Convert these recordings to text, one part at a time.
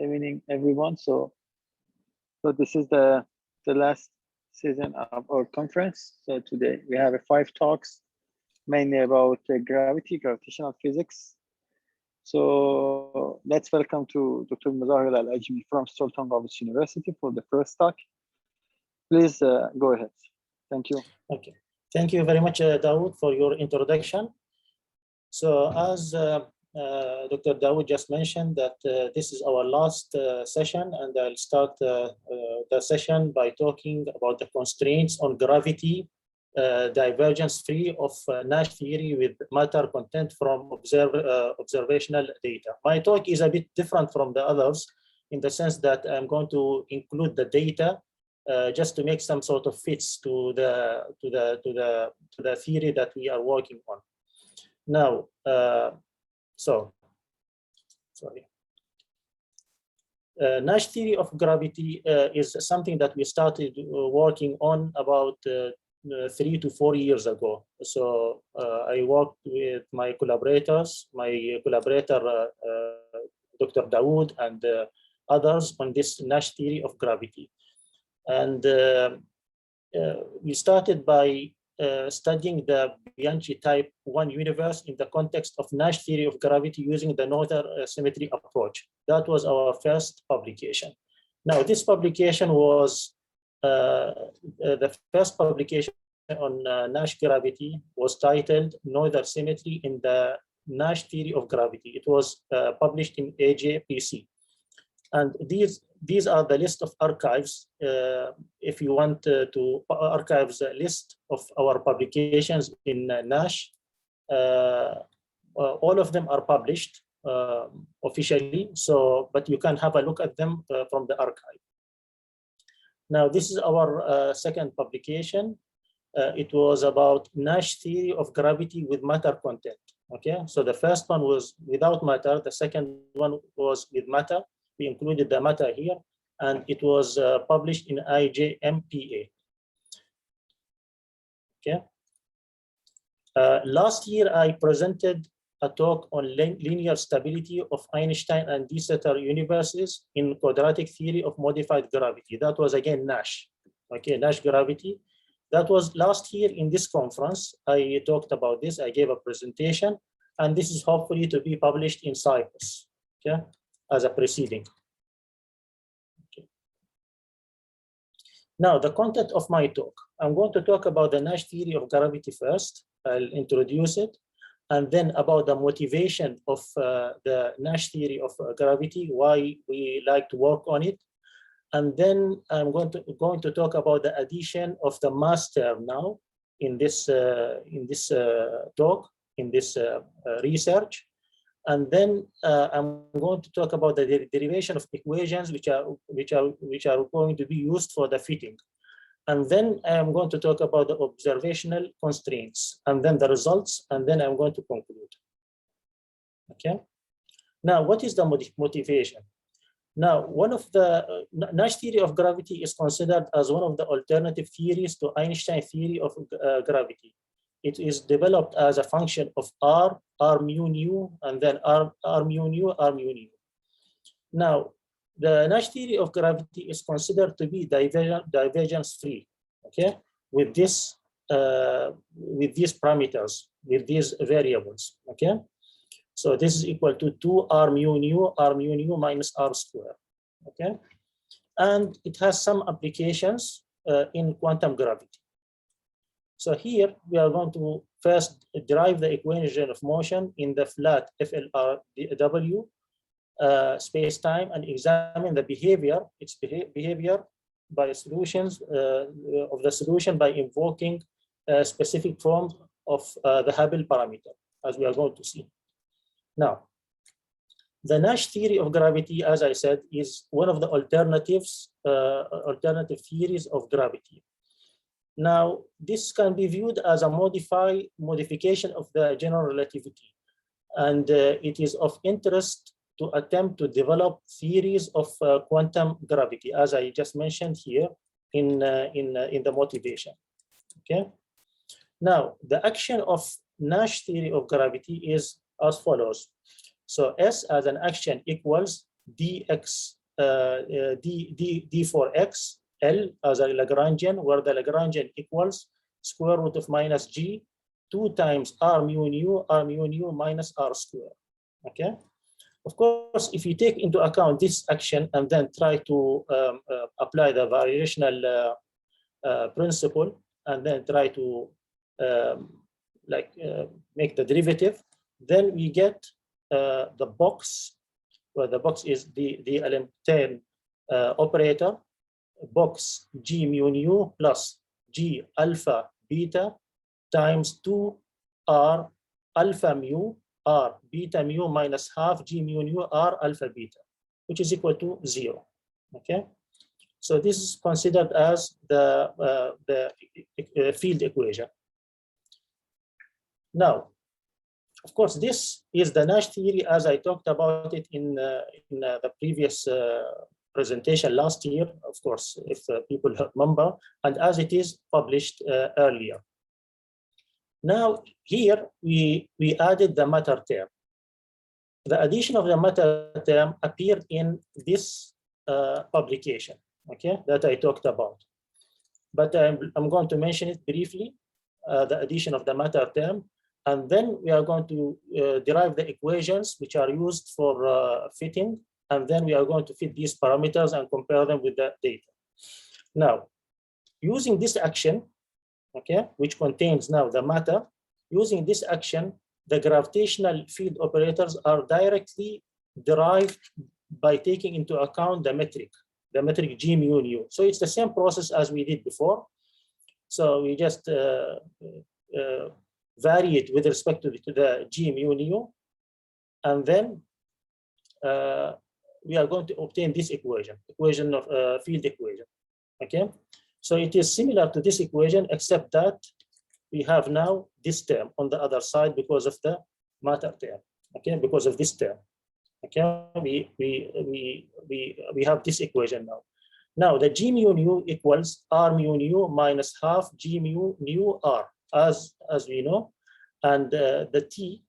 evening, everyone. So this is the last season of our conference. So today we have 5 talks, mainly about gravity, gravitational physics. So let's welcome to Dr. M.A.Ajmi from Sultan Qaboos University for the first talk. Please go ahead. Thank you. Okay. Thank you very much, Dawood, for your introduction. So as Dr. Dawood just mentioned that this is our last session, and I'll start the session by talking about the constraints on gravity divergence free of Nash theory with matter content from observational data. My talk is a bit different from the others in the sense that I'm going to include the data just to make some sort of fits to the theory that we are working on. Now, Nash theory of gravity is something that we started working on about 3 to 4 years ago. So I worked with my collaborators, Dr. Dawood and others on this Nash theory of gravity. And we started by studying the Bianchi type 1 universe in the context of Nash theory of gravity using the Noether symmetry approach. That was our first publication. Now, this publication was the first publication on Nash gravity was titled Noether symmetry in the Nash theory of gravity. It was published in AJPC. And these are the list of archives. If you want to archive the list of our publications in Nash, all of them are published officially. So, but you can have a look at them from the archive. Now, this is our second publication. It was about Nash theory of gravity with matter content. Okay, so the first one was without matter. The second one was with matter. We included the matter here, and it was published in IJMPA. Okay. Last year, I presented a talk on linear stability of Einstein and de Sitter universes in quadratic theory of modified gravity. That was again Nash. Okay, Nash gravity. That was last year in this conference. I talked about this. I gave a presentation, and this is hopefully to be published in Cyprus. Okay, as a proceeding. Okay. Now, the content of my talk. I'm going to talk about the Nash theory of gravity first. I'll introduce it, and then about the motivation of the Nash theory of gravity, why we like to work on it. And then I'm going to talk about the addition of the mass term now in this talk, in this research. And then I'm going to talk about the derivation of equations which are going to be used for the fitting. And then I'm going to talk about the observational constraints, and then the results, and then I'm going to conclude. Okay. Now, what is the motivation? Now, one of the Nash theory of gravity is considered as one of the alternative theories to Einstein theory of gravity. It is developed as a function of R mu nu, and then R mu nu, R mu nu. Now, the Nash theory of gravity is considered to be divergence free. Okay, with these parameters, with these variables. Okay. So this is equal to 2 R mu nu minus R square. Okay, and it has some applications in quantum gravity. So here we are going to first derive the equation of motion in the flat FLRW space-time and examine the behavior, its behavior by solutions of the solution by invoking specific forms of the Hubble parameter, as we are going to see. Now, the Nash theory of gravity, as I said, is one of the alternative theories of gravity. Now, this can be viewed as a modification of the general relativity, and it is of interest to attempt to develop theories of quantum gravity, as I just mentioned here in the motivation. Okay. Now, the action of Nash theory of gravity is as follows. So S as an action equals dx d for x L as a Lagrangian, where the Lagrangian equals square root of minus g 2 times r mu nu minus r square. Okay. Of course, if you take into account this action and then try to apply the variational principle and then try to make the derivative, then we get the box, where the box is the Lm10 operator, box g mu nu plus g alpha beta times 2 r alpha mu r beta mu minus half g mu nu r alpha beta, which is equal to 0. Okay, so this is considered as the field equation. Now, of course, this is the Nash theory as I talked about it in the previous presentation last year, of course, if people remember, and as it is published earlier. Now, here we added the matter term. The addition of the matter term appeared in this publication, okay, that I talked about. But I'm going to mention it briefly, the addition of the matter term, and then we are going to derive the equations which are used for fitting, and then we are going to fit these parameters and compare them with the data. Now, using this action, okay, which contains now the matter, using this action, the gravitational field operators are directly derived by taking into account the metric G mu nu. So it's the same process as we did before. So we just vary it with respect to the G mu nu, and then we are going to obtain this equation of field equation. Okay, so it is similar to this equation, except that we have now this term on the other side because of the matter term. Okay, because of this term. Okay, we have this equation now. Now the G mu nu equals R mu nu minus half G mu nu R, as we know, and the T,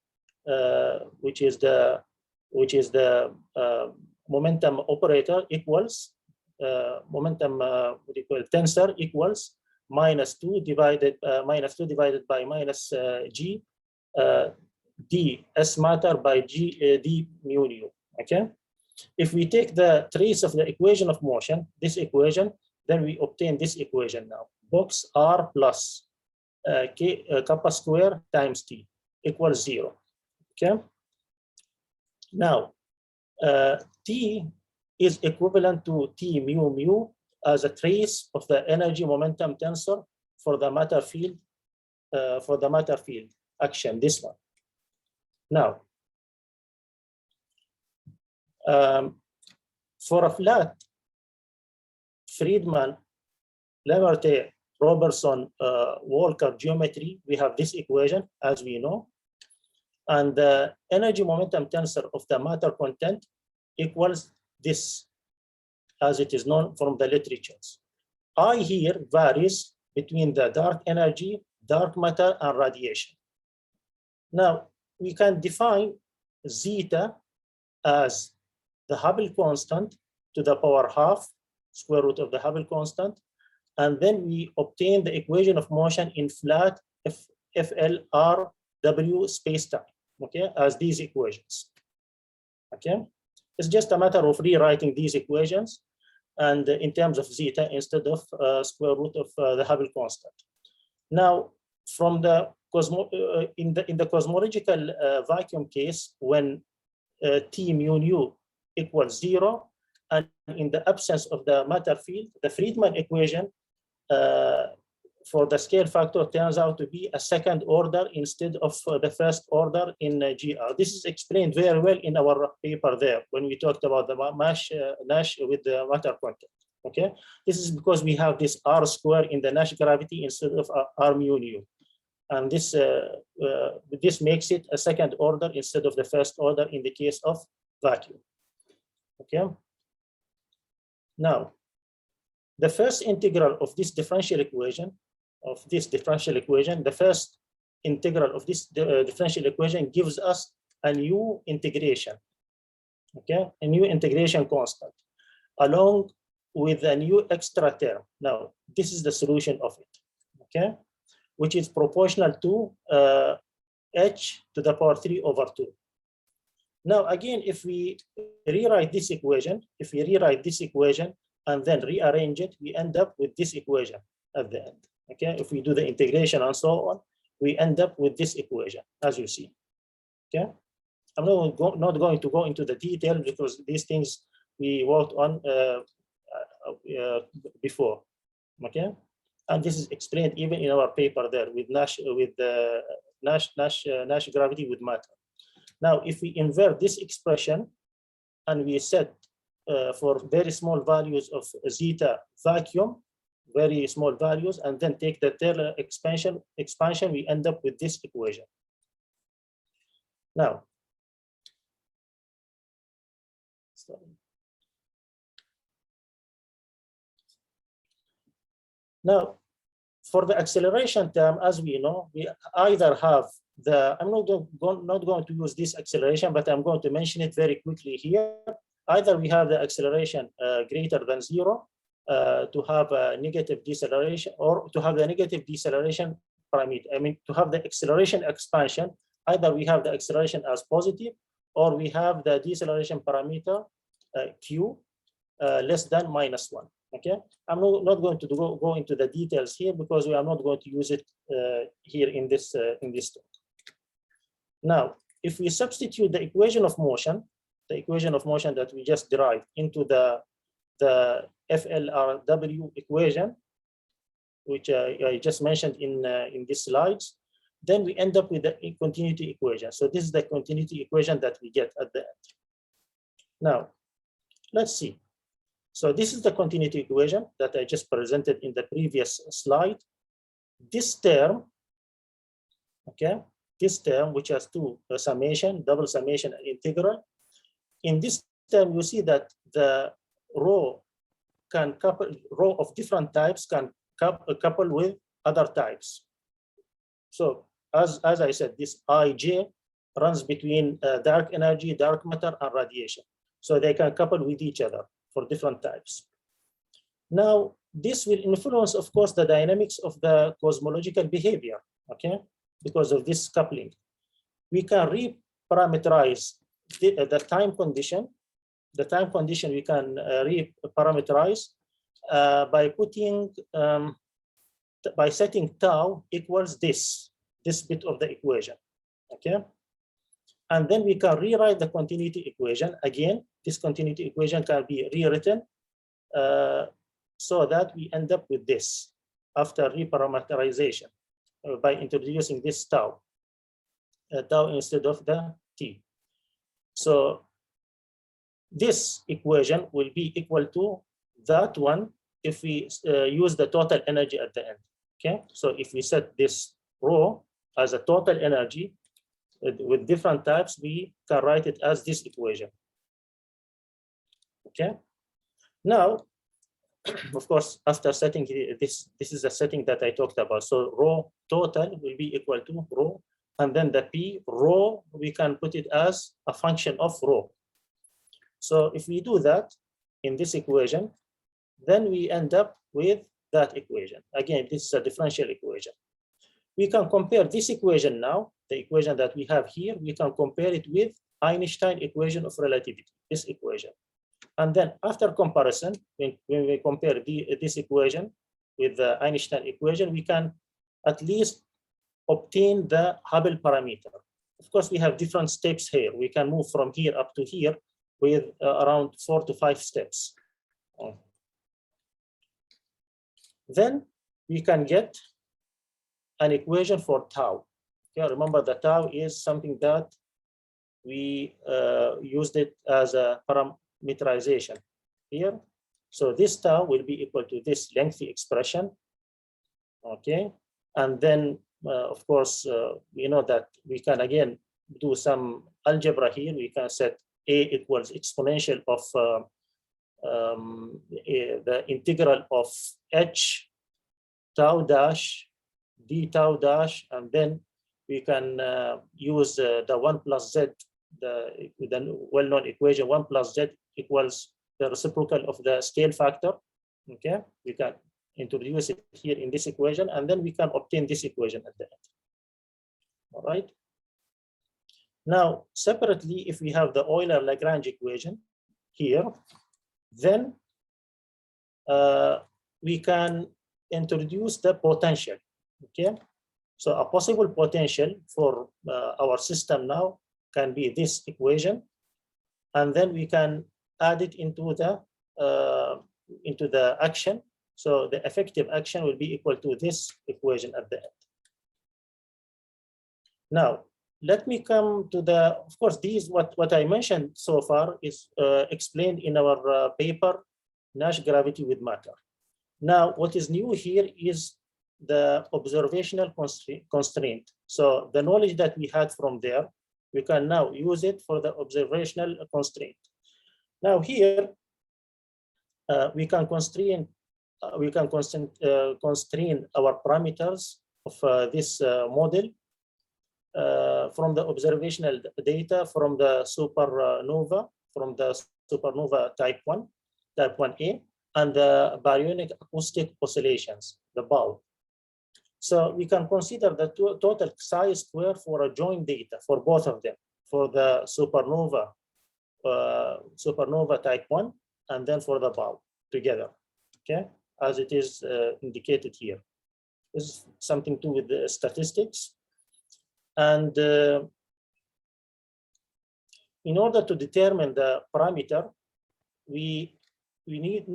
which is the momentum operator, equals momentum tensor equals minus 2 divided by minus G d S matter by G d mu nu. Okay, if we take the trace of the equation of motion, this equation, then we obtain this equation now. Box R plus kappa square times T equals 0. Okay, now T is equivalent to T mu mu as a trace of the energy momentum tensor for the matter field action, this one. Now, for a flat Friedman, Lemaitre, Robertson, Walker geometry, we have this equation, as we know, and the energy momentum tensor of the matter content equals this, as it is known from the literatures. I here varies between the dark energy, dark matter, and radiation. Now, we can define zeta as the Hubble constant to the power half, square root of the Hubble constant, and then we obtain the equation of motion in flat FLRW space-time, okay, as these equations. Okay, it's just a matter of rewriting these equations and in terms of zeta instead of square root of the Hubble constant. Now, from the in the cosmological vacuum case, when T mu nu equals 0, and in the absence of the matter field, the Friedman equation for the scale factor turns out to be a second order instead of the first order in GR. This is explained very well in our paper there when we talked about the Nash with the matter content. Okay, this is because we have this R square in the Nash gravity instead of R mu nu, and this makes it a second order instead of the first order in the case of vacuum. Okay. Now, the first integral of this differential equation, the first integral of this differential equation gives us a new integration. okay, a new integration constant, along with a new extra term. Now, this is the solution of it, okay, which is proportional to h to the power 3 over 2. Now, again, if we rewrite this equation, and then rearrange it, we end up with this equation at the end, okay? If we do the integration and so on, we end up with this equation, as you see, okay? I'm not going to go into the detail because these things we worked on before, okay? And this is explained even in our paper there with Nash, with the Nash gravity with matter. Now, if we invert this expression and we set for very small values of zeta vacuum, very small values, and then take the Taylor expansion, we end up with this equation. Now, for the acceleration term, as we know, we either have the, I'm not going to use this acceleration, but I'm going to mention it very quickly here. Either we have the acceleration greater than 0 to have a negative deceleration, or to have the negative deceleration parameter. I mean, to have the acceleration expansion, either we have the acceleration as positive, or we have the deceleration parameter q less than -1. Okay, I'm not going to go into the details here because we are not going to use it here in this talk. Now, if we substitute the equation of motion that we just derived into the FLRW equation, which I just mentioned in these slides, then we end up with the continuity equation. So this is the continuity equation that we get at the end. Now, let's see. So this is the continuity equation that I just presented in the previous slide. This term, okay, this term, which has two summation, double summation, and integral. In this term, you see that the row of different types can couple with other types. So as I said, this Ij runs between dark energy, dark matter, and radiation. So they can couple with each other for different types. Now, this will influence, of course, the dynamics of the cosmological behavior, okay? Because of this coupling. We can reparameterize the time condition. The time condition we can reparameterize by putting, by setting tau equals this bit of the equation, okay? And then we can rewrite the continuity equation. Again, this continuity equation can be rewritten so that we end up with this after reparameterization by introducing this tau instead of the t. So this equation will be equal to that one if we use the total energy at the end. Okay, so if we set this rho as a total energy with different types, we can write it as this equation. Okay, now, of course, after setting this is the setting that I talked about. So rho total will be equal to rho, and then the p rho, we can put it as a function of rho. So if we do that in this equation, then we end up with that equation. Again, this is a differential equation. We can compare this equation now, the equation that we have here, we can compare it with Einstein equation of relativity, this equation. And then after comparison, when we compare this equation with the Einstein equation, we can at least obtain the Hubble parameter. Of course, we have different steps here. We can move from here up to here with around 4 to 5 steps. Then we can get an equation for tau. Okay, remember the tau is something that we used it as a parameterization here. So this tau will be equal to this lengthy expression. Okay, and then of course we know that we can again do some algebra here. We can set a equals exponential of the integral of h tau dash d tau dash, and then we can use the 1 plus z the well-known equation 1 plus z equals the reciprocal of the scale factor. Okay, we can introduce it here in this equation, and then we can obtain this equation at the end. All right. Now, separately, if we have the Euler-Lagrange equation here, then we can introduce the potential. Okay, so a possible potential for our system now can be this equation, and then we can add it into the action. So the effective action will be equal to this equation at the end. Now, let me come to the, of course, these, what I mentioned so far is explained in our paper, Nash gravity with matter. Now, what is new here is the observational constraint. So the knowledge that we had from there, we can now use it for the observational constraint. Now here, we can constrain our parameters of this model from the observational data from the supernova type 1A, and the baryonic acoustic oscillations, the BAO. So we can consider the total psi square for a joint data for both of them, for the supernova type 1 and then for the BAO together, okay, as it is indicated here. This is something to do with the statistics. And in order to determine the parameter, we need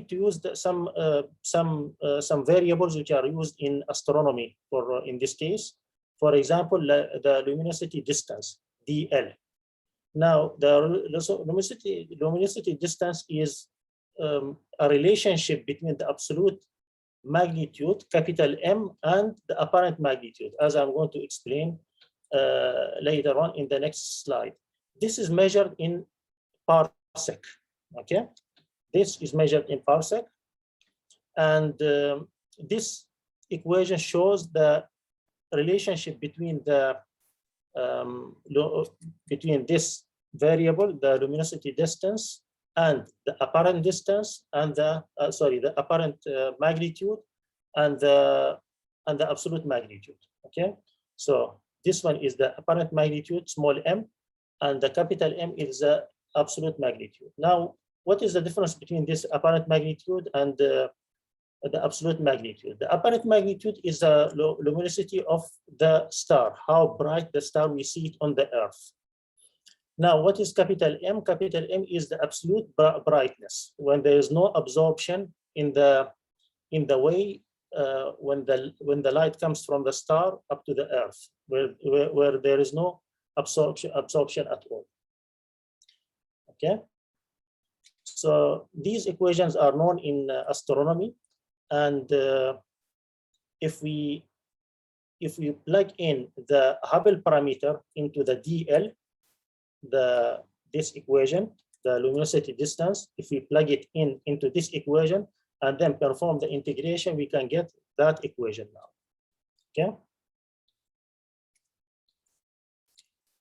to use some variables which are used in astronomy. For in this case, for example, the luminosity distance DL. Now, the luminosity distance is a relationship between the absolute magnitude, capital M, and the apparent magnitude, as I'm going to explain later on in the next slide. This is measured in parsec. Okay, this is measured in parsec, and this equation shows the relationship between the between this variable, the luminosity distance, and the apparent distance, and the the apparent magnitude, and the absolute magnitude. Okay, so this one is the apparent magnitude, small m, and the capital M is the absolute magnitude. Now, what is the difference between this apparent magnitude and the absolute magnitude? The apparent magnitude is the luminosity of the star, how bright the star we see it on the Earth. Now, what is capital M? Capital M is the absolute brightness, when there is no absorption in the way when the light comes from the star up to the Earth, where there is no absorption at all. Okay, so these equations are known in astronomy, and if we plug in the Hubble parameter into the DL, this equation, the luminosity distance, if we plug it into this equation and then perform the integration, we can get that equation now. Okay.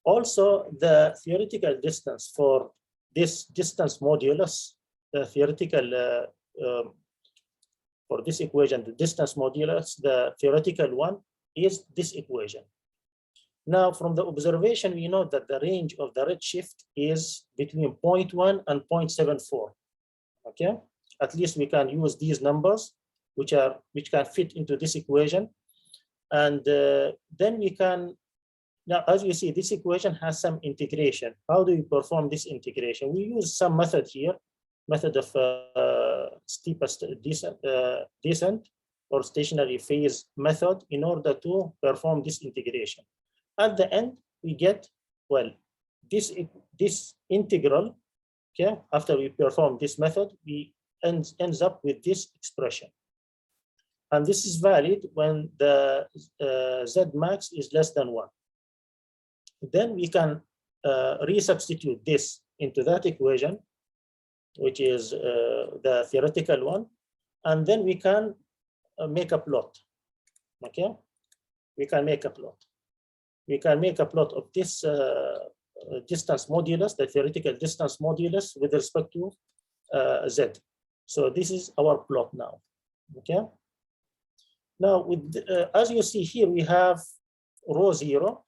Also, the theoretical distance for this distance modulus, the theoretical for this equation, the distance modulus, the theoretical one is this equation. Now, from the observation, we know that the range of the redshift is between 0.1 and 0.74. Okay, at least we can use these numbers, which can fit into this equation, and then we can. Now, as you see, this equation has some integration. How do we perform this integration? We use some method here, method of steepest descent or stationary phase method, in order to perform this integration. At the end, we get, well, this integral, okay, after we perform this method, we ends up with this expression. And this is valid when the Z max is less than 1. Then we can resubstitute this into that equation, which is the theoretical one, and then we can make a plot. Okay, we can make a plot. We can make a plot of this distance modulus, the theoretical distance modulus with respect to Z. So this is our plot now. Okay. Now, with as you see here, we have rho 0,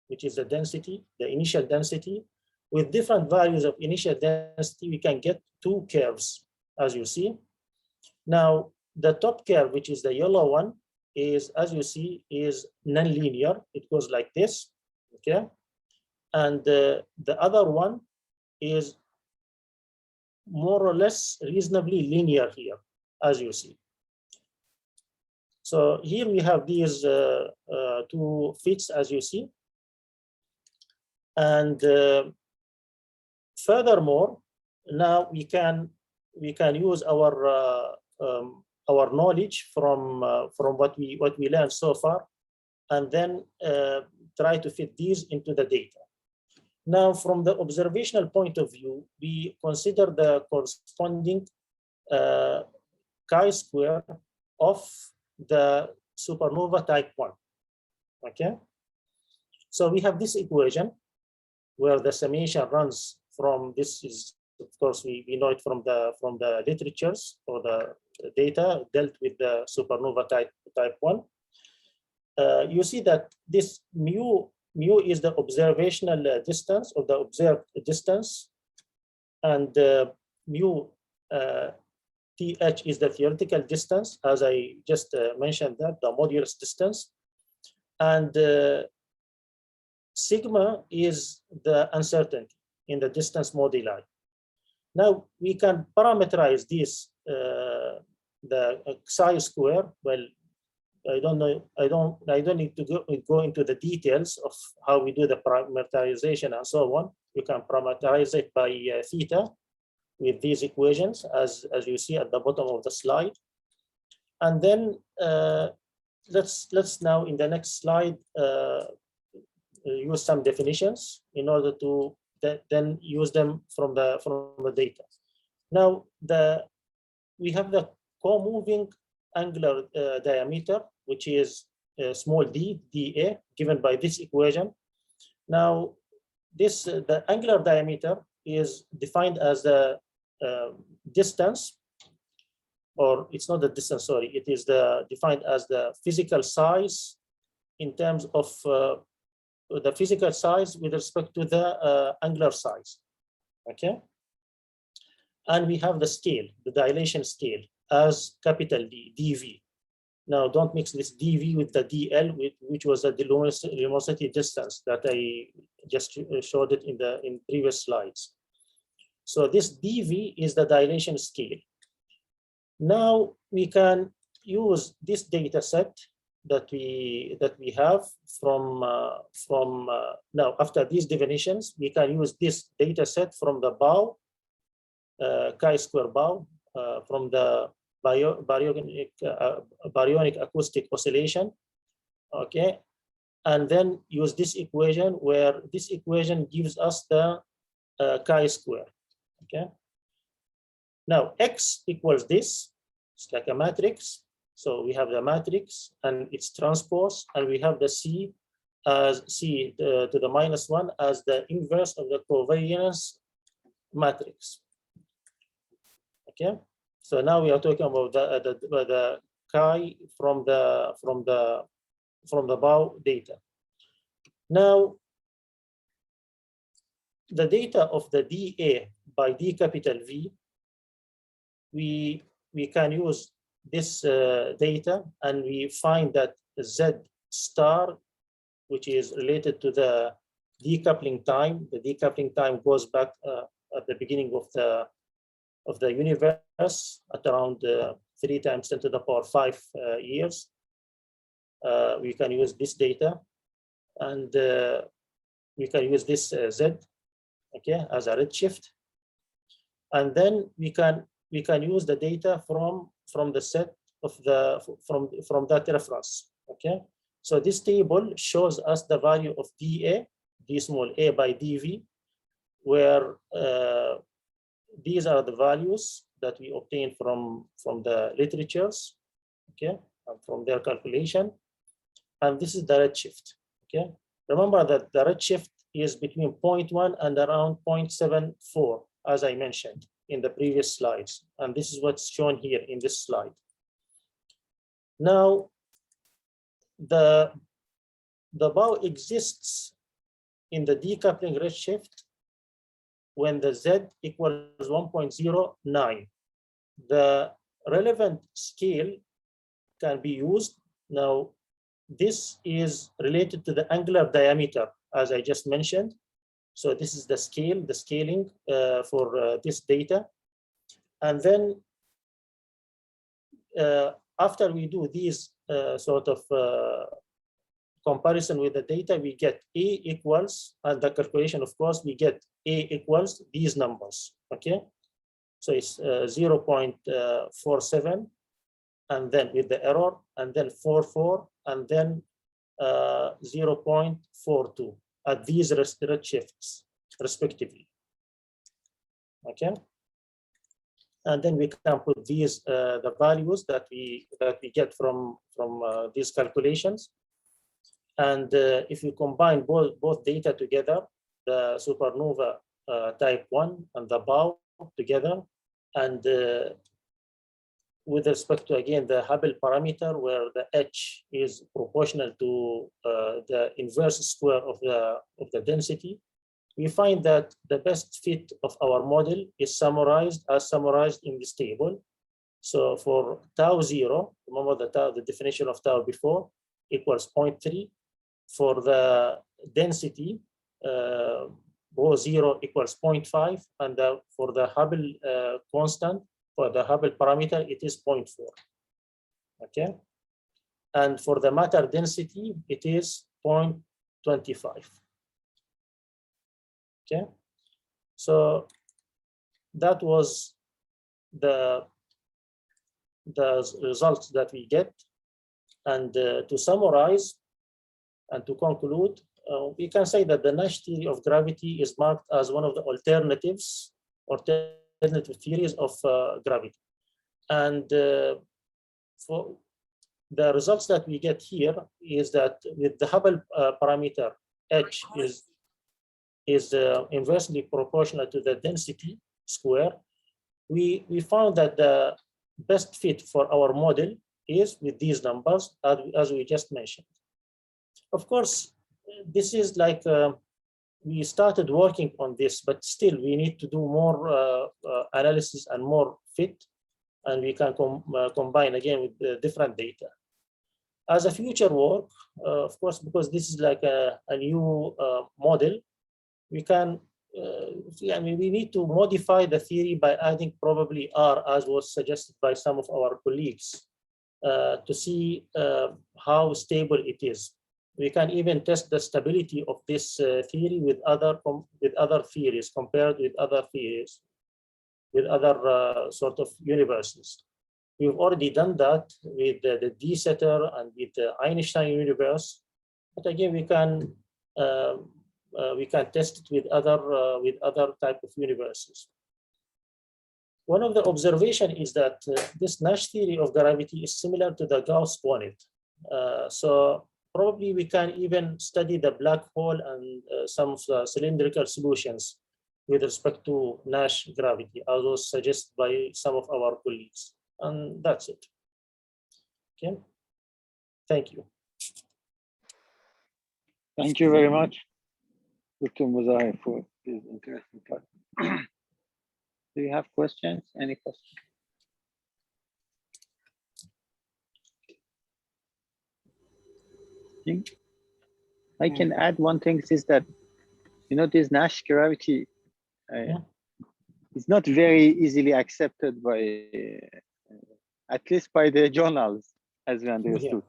which is the density, the initial density. With different values of initial density, we can get two curves, as you see. Now, the top curve, which is the yellow one, is, as you see, is non-linear. It goes like this, okay? And the other one is more or less reasonably linear here, as you see. So here we have these two fits, as you see. And furthermore, now we can use our knowledge from what we learned so far, and then try to fit these into the data. Now, from the observational point of view, we consider the corresponding chi-square of the supernova type 1. Okay, so we have this equation where the summation runs from, this is, of course, we know it from the literatures or the data dealt with the supernova type 1. You see that this mu is the observational distance, or the observed distance, and mu th is the theoretical distance, as I just mentioned, that the modulus distance, and sigma is the uncertainty in the distance moduli. Now we can parameterize this, the psi square. Well, I don't know. I don't need to go into the details of how we do the parameterization and so on. You can parameterize it by theta with these equations, as you see at the bottom of the slide. And then let's now in the next slide use some definitions in order to then use them from the data. Now we have the co-moving angular diameter, which is small d, dA, given by this equation. Now, the angular diameter is defined as the distance, or it's not the distance, sorry, it is defined as the physical size in terms of the physical size with respect to the angular size, okay? And we have the scale, the dilation scale, as capital D, dV. Now, don't mix this dV with the dL, which was the luminosity distance that I just showed it in previous slides. So this dV is the dilation scale. Now we can use this data set that we have from now, after these definitions, we can use this data set from the bow, chi-square bow, from the baryonic acoustic oscillation, okay, and then use this equation, where this equation gives us the chi-square, okay. Now X equals this, it's like a matrix. So we have the matrix and its transpose, and we have the C as C to the -1 as the inverse of the covariance matrix, okay. So now we are talking about the chi from the bow data. Now the data of the dA by d capital V, we can use this data, and we find that Z star, which is related to the decoupling time. The decoupling time goes back at the beginning of the universe at around 3 × 10⁵ years. We can use this data, and we can use this Z, okay, as a redshift, and then we can use the data from the set of from that reference, okay. So this table shows us the value of dA, d small a by dV, where these are the values that we obtain from the literatures, okay, and from their calculation, and this is the redshift, okay. Remember that the redshift is between 0.1 and around 0.74, as I mentioned in the previous slides. And this is what's shown here in this slide. Now, the bow exists in the decoupling redshift when the Z equals 1.09. The relevant scale can be used. Now, this is related to the angular diameter, as I just mentioned. So this is the scaling for this data. And then after we do these sort of comparison with the data, we get A equals, and the calculation, of course, we get A equals these numbers, okay? So it's 0.47, and then with the error, and then 44, and then 0.42 at these redshifts, respectively, okay? And then we can put these the values that we get from these calculations. And if you combine both data together, the supernova type 1 and the bow together, and with respect to, again, the Hubble parameter, where the H is proportional to the inverse square of the density, we find that the best fit of our model is summarized in this table. So for tau 0, remember the definition of tau before, equals 0.3. For the density, rho 0 equals 0.5, and for the Hubble constant, for the Hubble parameter, it is 0.4. Okay, and for the matter density, it is 0.25. Okay, so that was the results that we get. And to summarize and to conclude, we can say that the Nash theory of gravity is marked as one of the alternative theories of gravity. And for the results that we get here is that with the Hubble parameter, H is inversely proportional to the density square. We found that the best fit for our model is with these numbers, as we just mentioned. Of course, this is like we started working on this, but still we need to do more analysis and more fit, and we can combine again with the different data. As a future work, of course, because this is like a new model, we can, I mean, we need to modify the theory by adding probably R, as was suggested by some of our colleagues, to see how stable it is. We can even test the stability of this theory with other theories, compared with other theories, with other sort of universes. We've already done that with the D-setter and with the Einstein universe, but again, we can test it with other type of universes. One of the observations is that this Nash theory of gravity is similar to the Gauss bonnet. So probably we can even study the black hole and some of the cylindrical solutions with respect to Nash gravity, as was suggested by some of our colleagues. And that's it. Okay. Thank you. Thank you very much, Dr. Muzahir, for this interesting talk. Do you have questions? Any questions? I can add one thing, is that, you know, this Nash gravity is not very easily accepted by, at least by the journals, as we understood.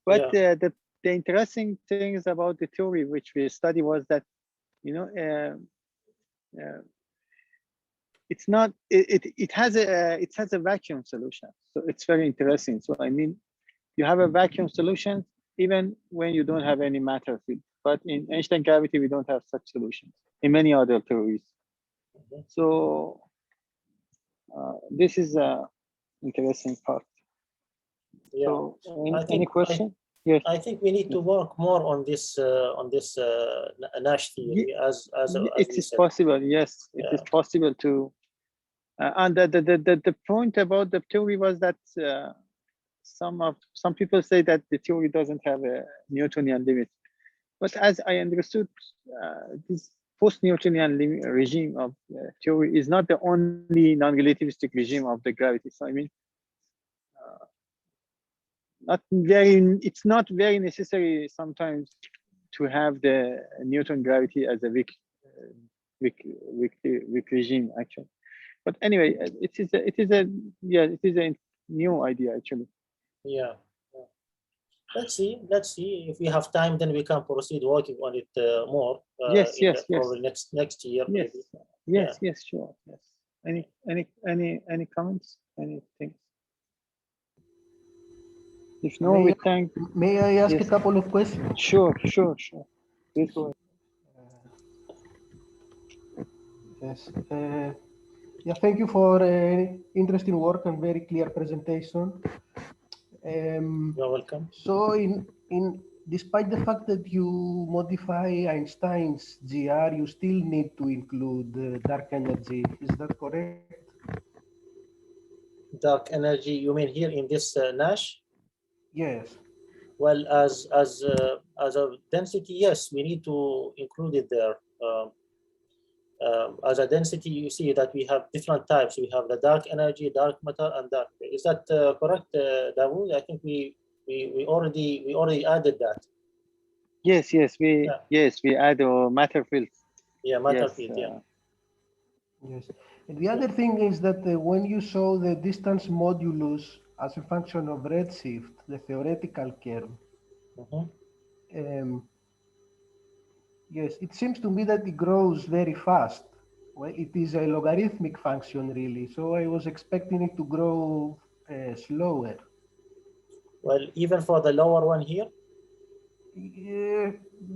But the interesting things about the theory which we study was that, you know, it's not, it has a vacuum solution. So it's very interesting. So I mean, you have a vacuum solution even when you don't have any matter field. But in Einstein gravity, we don't have such solutions in many other theories. So this is an interesting part. Yeah. So any question? Yes. I think we need to work more on this Nash theory, as It we is said. possible. Yes, it is Yeah. possible to. And the point about the theory was that some people say that the theory doesn't have a Newtonian limit. But as I understood, this post-Newtonian regime of theory is not the only non-relativistic regime of the gravity. So I mean, it's not very necessary sometimes to have the Newton gravity as a weak regime actually. But anyway, it is a new idea actually. Yeah. Let's see if we have time, then we can proceed working on it more Yes, in yes, yes, probably next year yes, maybe. yes, Yeah. yes, sure, yes. Any comments? Anything? If no, May we I, thank. may I ask Yes, a couple of questions? sure. Please go ahead. Yes. Yeah, thank you for interesting work and very clear presentation. You're welcome. So, despite the fact that you modify Einstein's GR, you still need to include dark energy. Is that correct? Dark energy, you mean here in this Nash? Yes. Well, as a density, yes, we need to include it there. As a density, you see that we have different types. We have the dark energy, dark matter, and dark. Is that correct, Dawood? I think we already added that. Yes, Yeah. we add matter fields. Yeah, matter Yes, field. Yeah. Yes. And the other thing is that when you show the distance modulus as a function of redshift, the theoretical curve, Mhm. um, yes, it seems to me that it grows very fast. Well, it is a logarithmic function, really. So I was expecting it to grow slower. Well, even for the lower one here. Yeah,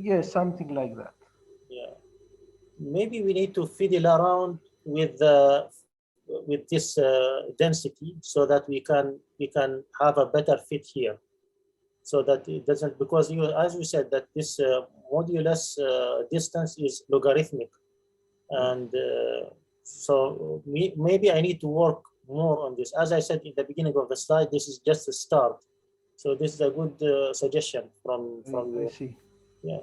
yes, something like that. Yeah. Maybe we need to fiddle around with this density so that we can have a better fit here, so that it doesn't, because you, as we said, that this modulus distance is logarithmic, and maybe I need to work more on this. As I said in the beginning of the slide, this is just a start, so this is a good suggestion from I you. see. Yeah.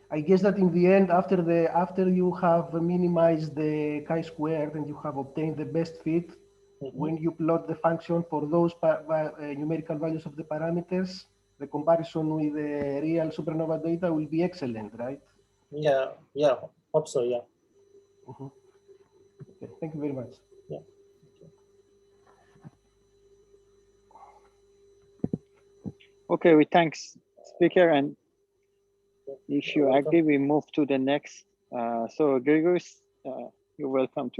I guess that in the end, after you have minimized the chi-squared and you have obtained the best fit, when you plot the function for those numerical values of the parameters, the comparison with the real supernova data will be excellent, right? Yeah, hope so. Yeah. Mhm. Okay, thank you very much. Yeah. Okay, we thanks speaker, and if You're you welcome. agree, we move to the next. So Gregors, you're welcome to